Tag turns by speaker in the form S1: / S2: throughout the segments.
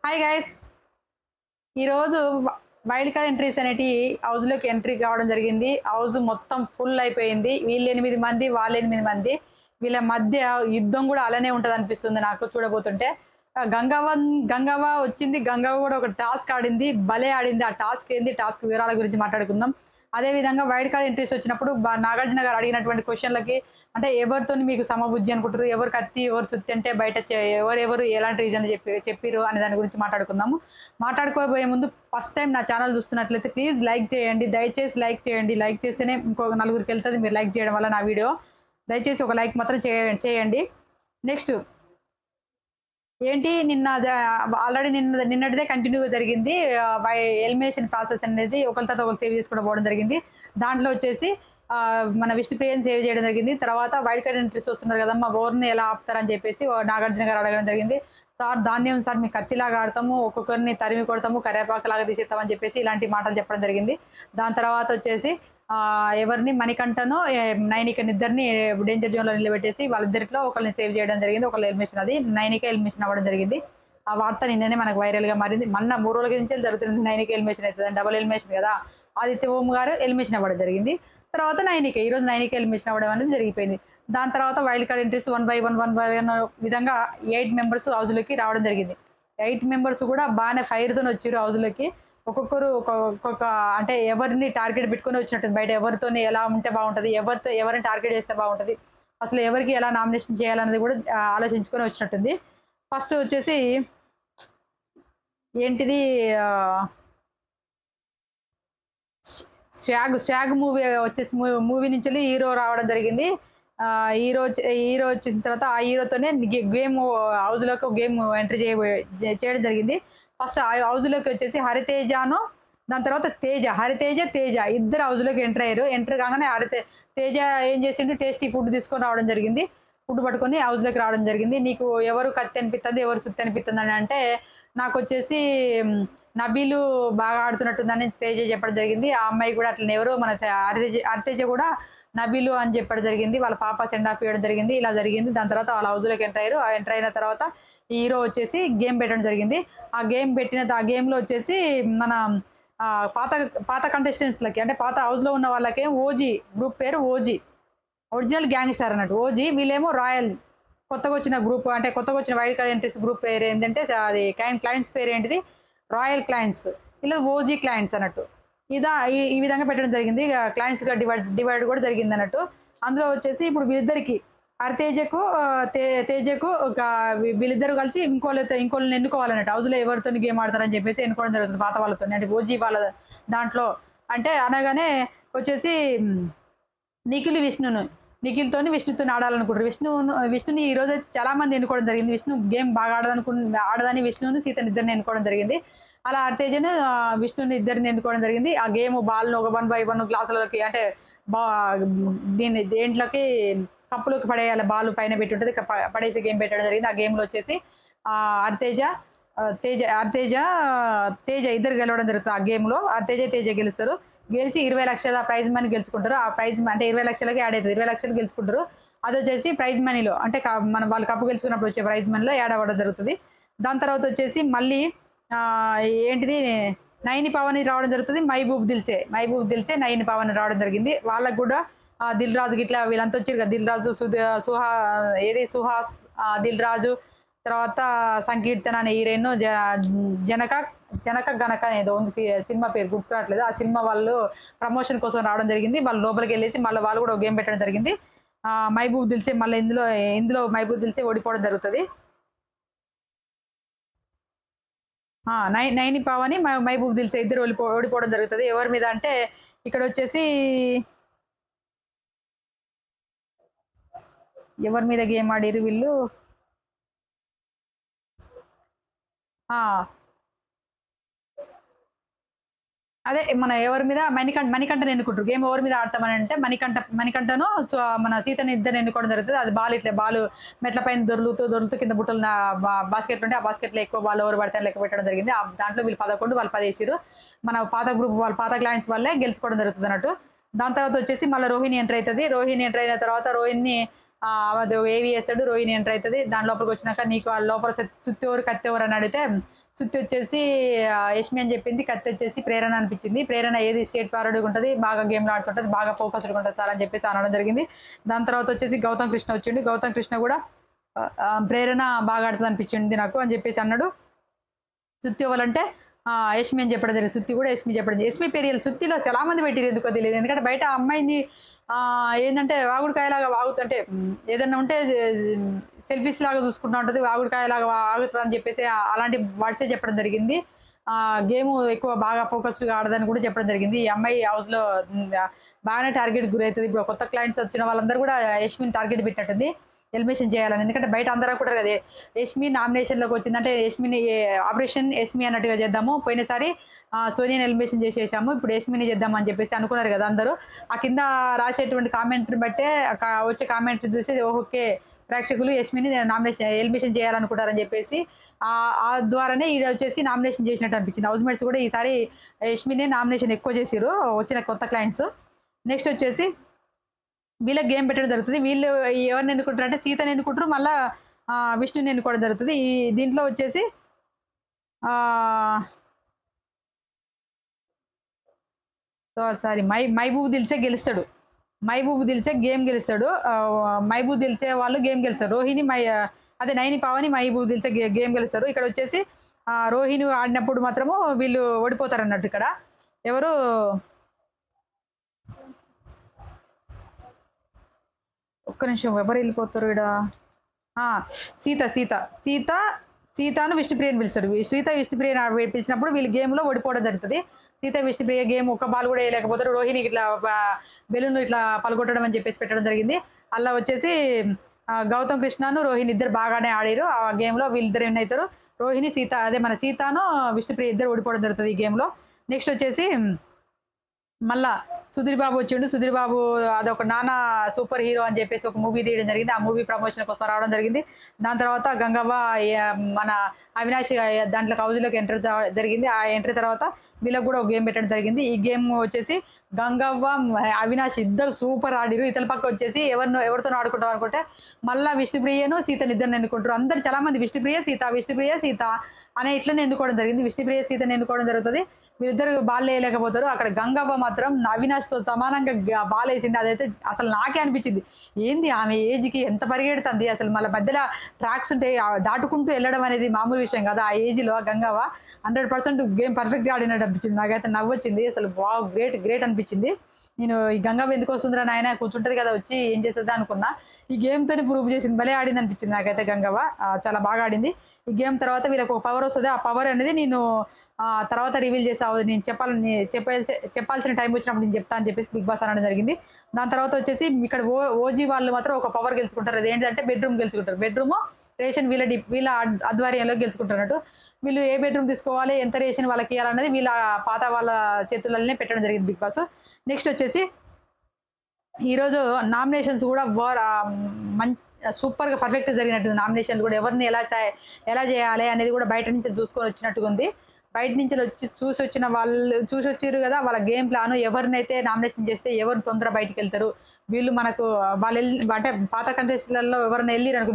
S1: Hi guys. ఈరోజు wild card entries అనేటి హౌస్లోకి ఎంట్రీ కావడం జరిగింది. హౌస్ మొత్తం ఫుల్ అయిపోయింది. వీళ్ళు 8 మంది, వాళ్ళు 8 మంది. వీళ్ళ మధ్య యుద్ధం కూడా అలానే ఉంటుంది అనిపిస్తుంది నాకు చూడబోతుంటే. గంగవ్వ వచ్చింది. గంగవ్వ కూడా ఒక టాస్క్ ఆడింది, భలే ఆడింది. ఆ టాస్క్ ఏంది, టాస్క్ వివరాల గురించి మాట్లాడుకుందాం. అదే విధంగా వైల్డ్ కార్డ్ ఎంట్రీస్ వచ్చినప్పుడు నాగార్జున గారు అడిగినటువంటి క్వశ్చన్లకి అంటే ఎవరితో మీకు సమబుద్ధి అనుకుంటారు, ఎవరు కత్తి ఎవరు సుత్తి అంటే బయట ఎవరెవరు ఎలాంటి రీజన్ చెప్పిరు అనే దాని గురించి మాట్లాడుకుందాము. మాట్లాడుకోబోయే ముందు ఫస్ట్ టైం నా ఛానల్ చూస్తున్నట్లయితే ప్లీజ్ లైక్ చేయండి, దయచేసి లైక్ చేయండి. లైక్ చేస్తేనే ఇంకొక నలుగురికి వెళ్తుంది మీరు లైక్ చేయడం వల్ల నా వీడియో. దయచేసి ఒక లైక్ మాత్రం చేయండి. నెక్స్ట్ ఏంటి, ఆల్రెడీ నిన్నటిదే కంటిన్యూగా జరిగింది. ఎలిమినేషన్ ప్రాసెస్ అనేది ఒకరి తర్వాత ఒకరు సేవ్ చేసుకుంటూ పోవడం జరిగింది. దాంట్లో వచ్చేసి మన విష్ణుప్రియని సేవ్ చేయడం జరిగింది. తర్వాత వైల్డ్ కార్డ్ ఎంట్రీస్ వస్తున్నారు కదమ్మా, ఓర్ని ఎలా ఆపుతారని చెప్పేసి నాగార్జున గారు అడగడం జరిగింది. సార్ ధాన్యం సార్ మీ కత్తిలాగా ఆడతాము, ఒక్కొక్కరిని తరిమి కొడతాము, కరేపాకలాగా తీసేస్తామని చెప్పేసి ఇలాంటి మాటలు చెప్పడం జరిగింది. దాని తర్వాత వచ్చేసి ఎవరిని మణికంఠను నైనికని ఇద్దరిని డేంజర్ జోన్లో నిలబెట్టేసి వాళ్ళిద్దరిలో ఒకరిని సేవ్ చేయడం జరిగింది. ఒకళ్ళు ఎలిమినేషన్, అది నైనిక ఎలిమినేషన్ అవ్వడం జరిగింది. ఆ వార్త నిన్ననే మనకు వైరల్గా మారింది. మొన్న 3 రోజుల నుంచి జరుగుతుంది. నైనిక ఎలిమినేషన్ అవుతుంది, డబుల్ ఎలిమినేషన్ కదా. ఆదిత్య ఓం గారు ఎలిమినేషన్ అవ్వడం జరిగింది. తర్వాత ఈరోజు నైనిక ఎలిమినేషన్ అవ్వడం అనేది జరిగిపోయింది. దాని తర్వాత వైల్డ్ కార్డ్ ఎంట్రీస్ 1 by 1 విధంగా 8 మెంబర్స్ హౌస్లోకి రావడం జరిగింది. 8 మెంబర్స్ కూడా బాగానే ఫైర్తో వచ్చారు హౌస్లోకి. ఒక్కొక్కరు ఒక్కొక్క అంటే ఎవరిని టార్గెట్ పెట్టుకుని వచ్చినట్టుంది. బయట ఎవరితో ఎలా ఉంటే బాగుంటుంది, ఎవరిని టార్గెట్ చేస్తే బాగుంటుంది, అసలు ఎవరికి ఎలా నామినేషన్ చేయాలన్నది కూడా ఆలోచించుకొని వచ్చినట్టుంది. ఫస్ట్ వచ్చేసి ఏంటిది, స్వాగ్ మూవీ వచ్చేసి మూవీ నుంచి హీరో రావడం జరిగింది. హీరో వచ్చేసిన తర్వాత ఆ హీరోతోనే గేమ్ హౌస్లోకి గేమ్ ఎంట్రీ చేయడం జరిగింది. ఫస్ట్ హౌస్లోకి వచ్చేసి హరితేజను, దాని తర్వాత హరితేజ ఇద్దరు హౌస్లోకి ఎంటర్ అయ్యారు. ఎంటర్ కాగానే తేజ ఏం చేసిండు, టేస్టీ ఫుడ్ తీసుకొని రావడం జరిగింది. ఫుడ్ పట్టుకొని హౌస్లోకి రావడం జరిగింది. నీకు ఎవరు కత్తి అనిపిస్తుంది, ఎవరు సుత్తి అనిపిస్తుంది అని అంటే నాకు వచ్చేసి నబీలు బాగా ఆడుతున్నట్టుందని తేజ చెప్పడం జరిగింది. ఆ అమ్మాయి కూడా అట్లనే ఎవరో మన హరితేజ కూడా నబీలు అని చెప్పడం జరిగింది. వాళ్ళ పాప సెండ్ ఆఫ్ ఇవ్వడం జరిగింది. ఇలా జరిగింది. దాని తర్వాత వాళ్ళ హౌస్లోకి ఎంటర్ అయ్యారు. ఎంటర్ అయిన తర్వాత హీరో వచ్చేసి గేమ్ పెట్టడం జరిగింది. ఆ గేమ్లో వచ్చేసి మన పాత పాత కంటెస్టెంట్స్లకి అంటే పాత హౌస్లో ఉన్న వాళ్ళకి ఓజీ గ్రూప్ పేరు ఓజీ, ఒరిజినల్ గ్యాంగ్స్టర్ అన్నట్టు ఓజీ. వీళ్ళేమో రాయల్. కొత్తగా వచ్చిన గ్రూప్ అంటే కొత్తగా వచ్చిన వైల్డ్ కార్డ్ ఎంట్రీస్ గ్రూప్ పేరు ఏంటంటే అది క్లయింట్స్ పేరు ఏంటిది, రాయల్ క్లయింట్స్. ఇలా ఓజీ క్లయింట్స్ అన్నట్టు. ఈ విధంగా పెట్టడం జరిగింది. క్లయింట్స్గా డివైడ్ కూడా జరిగింది అన్నట్టు. అందులో వచ్చేసి ఇప్పుడు వీళ్ళిద్దరికి తేజకు ఒక వీళ్ళిద్దరు కలిసి ఇంకోళ్ళని ఎన్నుకోవాలన్నట్టు. హౌస్లో ఎవరితో గేమ్ ఆడతారని చెప్పేసి ఎన్నుకోవడం జరుగుతుంది పాత వాళ్ళతో, అంటే ఓజీ వాళ్ళ దాంట్లో. అంటే అనగానే వచ్చేసి విష్ణుతో ఆడాలనుకుంటారు. విష్ణుని ఈ రోజు అయితే చాలా మంది ఎన్నుకోవడం జరిగింది. విష్ణు గేమ్ బాగా ఆడదని విష్ణుని సీతని ఇద్దరిని ఎన్నుకోవడం జరిగింది. అలా అర్తేజను విష్ణుని ఇద్దరిని ఎన్నుకోవడం జరిగింది. ఆ గేమ్ బాల్ను ఒక 1 by 1 గ్లాసులకి అంటే దేంట్లోకి కప్పులోకి పడేయాలి, బాల్ పైన పెట్టి ఉంటుంది, పడేసి గేమ్ పెట్టడం జరిగింది. ఆ గేమ్లో వచ్చేసి తేజ ఇద్దరు గెలవడం జరుగుతుంది. ఆ గేమ్లో తేజ గెలుస్తారు. గెలిచి 20 లక్షల ప్రైజ్ మనీ గెలుచుకుంటారు. ఆ ప్రైజ్ అంటే 20 లక్షలకి యాడ్ అవుతుంది. 20 లక్షలు గెలుచుకుంటారు. అది వచ్చేసి ప్రైజ్ మనీలో అంటే వాళ్ళు కప్పు గెలుచుకున్నప్పుడు వచ్చే ప్రైజ్ మనీలో యాడ్ అవ్వడం జరుగుతుంది. దాని తర్వాత వచ్చేసి మళ్ళీ ఏంటిది నైని పవన్ రావడం జరుగుతుంది. మహబూబ్ దిల్సే నైని పవన్ రావడం జరిగింది. వాళ్ళకు కూడా దిల్ రాజు గిట్లా వీళ్ళంతా వచ్చారు కదా, దిల్ రాజు సుహాస్ దిల్ రాజు, తర్వాత సంకీర్తన అనే హీరోయిన్, జనక గనక ఏదో ఉంది సినిమా పేరు గుర్తురావట్లేదు. ఆ సినిమా వాళ్ళు ప్రమోషన్ కోసం రావడం జరిగింది. వాళ్ళు లోపలికి వెళ్ళేసి మళ్ళీ వాళ్ళు కూడా గేమ్ పెట్టడం జరిగింది. మహబూబ్ దిల్సే మళ్ళీ ఇందులో మహబూబ్ దిల్సే ఓడిపోవడం జరుగుతుంది. నైని పవని మహబూబ్ దిల్సే ఇద్దరు ఓడిపోవడం జరుగుతుంది. ఎవరి మీద అంటే ఇక్కడ వచ్చేసి ఎవరి మీద గేమ్ ఆడిరు వీళ్ళు, అదే మన ఎవరి మీద మణికంఠను ఎన్నుకుంటారు. గేమ్ ఎవరి మీద ఆడతామని అంటే మణికంఠను మన సీతని ఇద్దరు ఎన్నుకోవడం జరుగుతుంది. అది బాల్ మెట్ల పైన దొరులుతూ కింద బుట్టలు బాస్కెట్ ఉంటే ఆ బాస్కెట్లో ఎక్కువ బాల్ ఎవరు పడితే లెక్క పెట్టడం జరిగింది. దాంట్లో వీళ్ళు 11 వాళ్ళు 10 వేసారు. మన పాత గ్రూప్ వాళ్ళు పాత క్లయింట్స్ వల్లే గెలుచుకోవడం జరుగుతుంది అన్నట్టు. దాని తర్వాత వచ్చేసి మళ్ళీ రోహిణి ఎంటర్ అవుతుంది. రోహిణి ఎంటర్ అయిన తర్వాత రోహిణి ఏవి వేస్తాడు, రోహిణి ఎంటర్ అవుతుంది. దాని లోపలికి వచ్చినాక నీకు లోపల సుత్తెవరు కత్తెవరు అని అడిగితే సుత్తి వచ్చేసి యష్మి అని చెప్పింది, కత్తి వచ్చేసి ప్రేరణ అనిపించింది. ప్రేరణ ఏది స్టేట్ ఫార్వర్డ్గా ఉంటుంది, బాగా గేమ్లో ఆడుతుంటుంది, బాగా ఫోకస్డ్గా ఉంటుంది సార్ అని చెప్పేసి అనడం జరిగింది. దాని తర్వాత వచ్చేసి గౌతమ్ కృష్ణ వచ్చిండు. గౌతమ్ కృష్ణ కూడా ప్రేరణ బాగా ఆడుతుంది అనిపించింది నాకు అని చెప్పేసి అన్నాడు. సుత్తి ఇవ్వాలంటే యష్మి అని చెప్పడం జరిగింది. సుత్తి కూడా యష్మి చెప్పడం జరిగింది. యష్మి పేరు సుత్తిలో చాలా మంది పెట్టిరు, ఎందుకో తెలియదు. ఎందుకంటే బయట అమ్మాయిని ఏంటంటే వాగుడుకాయలాగా వాగుతుంటే ఏదన్నా ఉంటే సెల్ఫీస్ లాగా చూసుకుంటూ ఉంటుంది, వాగుడుకాయలాగా వాగుతుంది అని చెప్పేసి అలాంటి వర్డ్సే చెప్పడం జరిగింది. గేమ్ ఎక్కువ బాగా ఫోకస్డ్గా ఆడదని కూడా చెప్పడం జరిగింది. ఈ అమ్మాయి హౌస్లో బాగానే టార్గెట్ గురవుతుంది. ఇప్పుడు కొత్త క్లయింట్స్ వచ్చిన వాళ్ళందరూ కూడా యష్మిని టార్గెట్ పెట్టినట్టుంది, ఎలిమినేషన్ చేయాలని. ఎందుకంటే బయట అందరూ కూడా కదా యష్మి నామినేషన్లోకి వచ్చిందంటే యష్మిని ఆపరేషన్ యష్మి అన్నట్టుగా చేద్దాము, పోయినసారి సోనియాని ఎలిమినేషన్ చేసేసాము, ఇప్పుడు యష్మిని చేద్దామని చెప్పేసి అనుకున్నారు కదా అందరూ. ఆ కింద రాసేటువంటి కామెంట్ని బట్టే వచ్చే కామెంట్ చూసి ఓకే ప్రేక్షకులు యష్మిని ఎలిమినేషన్ చేయాలనుకుంటారని చెప్పేసి ఆ ద్వారానే ఈడ వచ్చేసి నామినేషన్ చేసినట్టు అనిపించింది. హౌస్ మేట్స్ కూడా ఈసారి యష్మిని నామినేషన్ ఎక్కువ చేసారు వచ్చిన కొత్త క్లయింట్స్. నెక్స్ట్ వచ్చేసి వీళ్ళకి గేమ్ పెట్టడం జరుగుతుంది. వీళ్ళు ఎవరిని ఎన్నుకుంటారు అంటే సీతని ఎన్నుకుంటారు, మళ్ళీ విష్ణుని ఎన్నుకోవడం జరుగుతుంది. దీంట్లో వచ్చేసి సారీ మైబూబ్ దిల్సే గెలుస్తాడు. మైబూబ్ దిల్సే గేమ్ గెలుస్తాడు. మైబూబ్ దిల్సే వాళ్ళు గేమ్ గెలుస్తారు. రోహిణి అదే నైని పావని మైబూబ్ దిల్సే గేమ్ గెలుస్తారు. ఇక్కడ వచ్చేసి రోహిణి ఆడినప్పుడు మాత్రము వీళ్ళు ఓడిపోతారు అన్నట్టు. ఇక్కడ ఎవరు ఒక్క నిమిషం ఎవరు వెళ్ళిపోతారు ఇక్కడ, సీత సీత సీత సీతను విష్ణుప్రియని పిలుస్తాడు. సీత విష్ణుప్రియని పిలిచినప్పుడు వీళ్ళు గేమ్లో ఓడిపోవడం జరుగుతుంది. సీత విష్ణుప్రియ గేమ్ ఒక్క బాల్ కూడా వేయలేకపోతారు. రోహిణి ఇట్లా బెలూన్ ఇట్లా పలగొట్టడం అని చెప్పేసి పెట్టడం జరిగింది. అలా వచ్చేసి గౌతమ్ కృష్ణను రోహిణి ఇద్దరు బాగానే ఆడారు ఆ గేమ్లో. వీళ్ళిద్దరు విన్ అవుతారు. రోహిణి సీత అదే మన సీతను విష్ణుప్రియ ఇద్దరు ఓడిపోవడం జరుగుతుంది ఈ గేమ్లో. నెక్స్ట్ వచ్చేసి మళ్ళా సుధీర్ బాబు వచ్చిండు. సుధీర్ బాబు అదొక నానా సూపర్ హీరో అని చెప్పేసి ఒక మూవీ తీయడం జరిగింది. ఆ మూవీ ప్రమోషన్ కోసం రావడం జరిగింది. దాని తర్వాత గంగవ్వ మన అవినాష్ దాంట్లో హౌజ్లోకి ఎంటర్ జరిగింది. ఆ ఎంట్రీ తర్వాత వీళ్ళకి కూడా ఒక గేమ్ పెట్టడం జరిగింది. ఈ గేమ్ వచ్చేసి గంగవ్వ అవినాష్ ఇద్దరు సూపర్ ఆడిరు. ఇతల పక్క వచ్చేసి ఎవరితో ఆడుకుంటాం అనుకుంటే మళ్ళీ విష్ణుప్రియను సీతను ఇద్దరిని ఎన్నుకుంటారు. అందరు చాలా మంది విష్ణుప్రియ సీత అనే ఇట్లనే ఎన్నుకోవడం జరిగింది. విష్ణుప్రియ సీతను ఎన్నుకోవడం జరుగుతుంది. వీళ్ళిద్దరు బాల్ వేయలేకపోతారు. అక్కడ గంగవ్వ మాత్రం అవినాష్తో సమానంగా బాల్ వేసింది. అదైతే అసలు నాకే అనిపించింది, ఏంది ఆమె ఏజ్కి ఎంత పరిగెడుతుంది అసలు. మళ్ళీ మధ్యలో ట్రాక్స్ ఉంటే దాటుకుంటూ వెళ్ళడం అనేది మామూలు విషయం కదా. ఆ ఏజ్లో గంగవ్వ 100% గేమ్ పర్ఫెక్ట్గా ఆడినట్టు అనిపించింది. నాకైతే నవ్వొచ్చింది అసలు. వావ్ గ్రేట్ అనిపించింది. నేను ఈ గంగవ్వ ఎందుకు వస్తుందిరా నాయన, కూర్చుంటుంది కదా వచ్చి ఏం చేస్తుందా అనుకున్నా. ఈ గేమ్తోనే ప్రూవ్ చేసింది, భలే ఆడింది అనిపించింది నాకైతే. గంగవ్వ చాలా బాగా ఆడింది. ఈ గేమ్ తర్వాత వీళ్ళకి ఒక పవర్ వస్తుంది. ఆ పవర్ అనేది నేను తర్వాత రివీల్ చేసావు, నేను చెప్పాల్సిన టైం వచ్చినప్పుడు నేను చెప్తా అని చెప్పేసి బిగ్ బాస్ అనడం జరిగింది. దాని తర్వాత వచ్చేసి ఇక్కడ ఓజీ వాళ్ళు మాత్రం ఒక పవర్ గెలుచుకుంటారు. అది ఏంటంటే బెడ్రూమ్ గెలుచుకుంటారు. బెడ్రూమ్ రేషన్ వీళ్ళ ఆధ్వర్యంలో గెలుచుకుంటున్నట్టు. వీళ్ళు ఏ బెడ్రూమ్ తీసుకోవాలి, ఎంత రేషన్ వాళ్ళకి ఇవ్వాలన్నది వీళ్ళ పాత వాళ్ళ చేతులనే పెట్టడం జరిగింది బిగ్ బాస్. నెక్స్ట్ వచ్చేసి ఈరోజు నామినేషన్స్ కూడా సూపర్గా పర్ఫెక్ట్గా జరిగినట్టుంది. నామినేషన్స్ కూడా ఎవరిని ఎలా చేయాలి అనేది కూడా బయట నుంచి చూసుకొని వచ్చినట్టుగా ఉంది. బయట నుంచి చూసి వచ్చారు కదా, వాళ్ళ గేమ్ ప్లాన్ ఎవరినైతే నామినేషన్ చేస్తే ఎవరు తొందర బయటికి వెళ్తారు, వీళ్ళు మనకు వాళ్ళు అంటే పాత కంటెస్ట్లలో ఎవరైనా వెళ్ళిరు అనుకో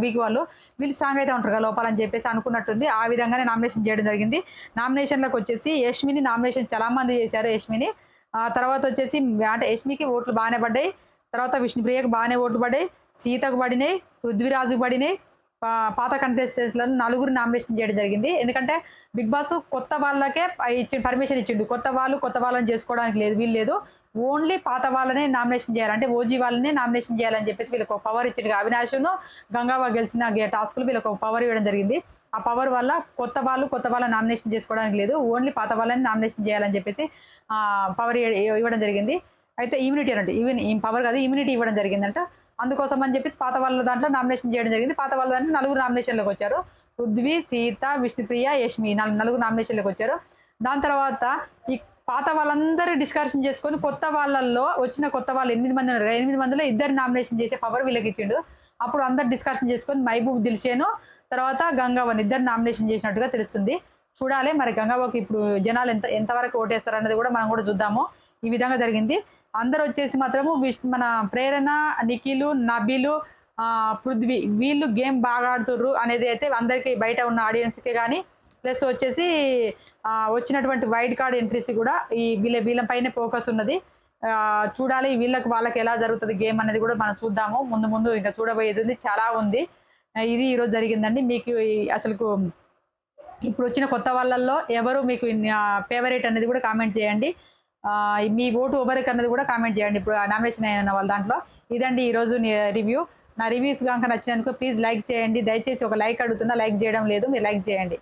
S1: వీళ్ళు స్ట్రాంగ్ అయితే ఉంటారు కదా లోపాలని చెప్పేసి అనుకున్నట్టుంది. ఆ విధంగానే నామినేషన్ చేయడం జరిగింది. నామినేషన్లకు వచ్చేసి యష్మిని నామినేషన్ చాలా మంది చేశారు. యష్మిని తర్వాత వచ్చేసి అంటే యష్మికి ఓట్లు బాగానే పడ్డాయి. తర్వాత విష్ణుప్రియకు బాగానే ఓట్లు పడ్డాయి, సీతకు పడినాయి, పృథ్వీరాజుకు పడినాయి. పాత కంటెస్టెంట్లను 4 నామినేషన్ చేయడం జరిగింది. ఎందుకంటే బిగ్ బాస్ కొత్త వాళ్ళకే పర్మిషన్ ఇచ్చిండు. కొత్త వాళ్ళని చేసుకోవడానికి వీలు లేదు. ఓన్లీ పాత వాళ్ళనే నామినేషన్ చేయాలి, అంటే ఓజీ వాళ్ళనే నామినేషన్ చేయాలని చెప్పేసి వీళ్ళకి ఒక పవర్ ఇచ్చిండు. అవినాష్ను గంగవ్వ గెలిచిన టాస్క్లు వీళ్ళకి ఒక పవర్ ఇవ్వడం జరిగింది. ఆ పవర్ వల్ల కొత్త వాళ్ళని నామినేషన్ చేసుకోవడానికి లేదు, ఓన్లీ పాత వాళ్ళని నామినేషన్ చేయాలని చెప్పేసి పవర్ ఇవ్వడం జరిగింది. అయితే ఇమ్యూనిటీ అంటే ఈ పవర్ కాదు, ఇమ్యూనిటీ ఇవ్వడం జరిగిందంట. అందుకోసం అని చెప్పి పాత వాళ్ళ దాంట్లో నామినేషన్ చేయడం జరిగింది. పాత వాళ్ళ దాంట్లో 4 నామినేషన్లోకి వచ్చారు. పృథ్వీ, సీత, విష్ణుప్రియ, యష్మి 4 నామినేషన్లోకి వచ్చారు. దాని తర్వాత ఈ పాత వాళ్ళందరూ డిస్కషన్ చేసుకొని కొత్త వాళ్ళల్లో వచ్చిన కొత్త వాళ్ళు 8 మంది ఉన్నారు. 8 మందిలో 2 నామినేషన్ చేసే పవర్ వీళ్ళకి ఇచ్చిండు. అప్పుడు అందరు డిస్కషన్ చేసుకొని మైబూబ్ దిల్షేను తర్వాత గంగవ్వని 2 నామినేషన్ చేసినట్టుగా తెలుస్తుంది. చూడాలి మరి గంగవ్వకి ఇప్పుడు జనాలు ఎంతవరకు ఓటేస్తారు అన్నది కూడా మనం కూడా చూద్దాము. ఈ విధంగా జరిగింది. అందరు వచ్చేసి మాత్రము మన ప్రేరణ, నిఖిలు, నబీలు, పృథ్వీ వీళ్ళు గేమ్ బాగా ఆడుతుర్రు అనేది అయితే అందరికీ బయట ఉన్న ఆడియన్స్కి కానీ ప్లస్ వచ్చేసి వచ్చినటువంటి వైల్డ్ కార్డ్ ఎంట్రీస్ కూడా ఈ వీళ్ళ పైన ఫోకస్ ఉన్నది. చూడాలి వాళ్ళకి ఎలా జరుగుతుంది గేమ్ అనేది కూడా మనం చూద్దాము. ముందు ఇంకా చూడబోయేది ఉంది, చాలా ఉంది. ఇది ఈరోజు జరిగిందండి. మీకు అసలుకు ఇప్పుడు వచ్చిన కొత్త వాళ్ళల్లో ఎవరు మీకు ఫేవరెట్ అనేది కూడా కామెంట్ చేయండి. మీ ఓటు ఎవరికి అన్నది కూడా కామెంట్ చేయండి. ఇప్పుడు నామినేషన్ అయిన వాళ్ళ దాంట్లో. ఇదండి ఈరోజు రివ్యూ. నా రివ్యూస్ కనుక నచ్చినందుకు ప్లీజ్ లైక్ చేయండి. దయచేసి ఒక లైక్ అడుగుతున్నా, లైక్ చేయడం లేదు, మీరు లైక్ చేయండి.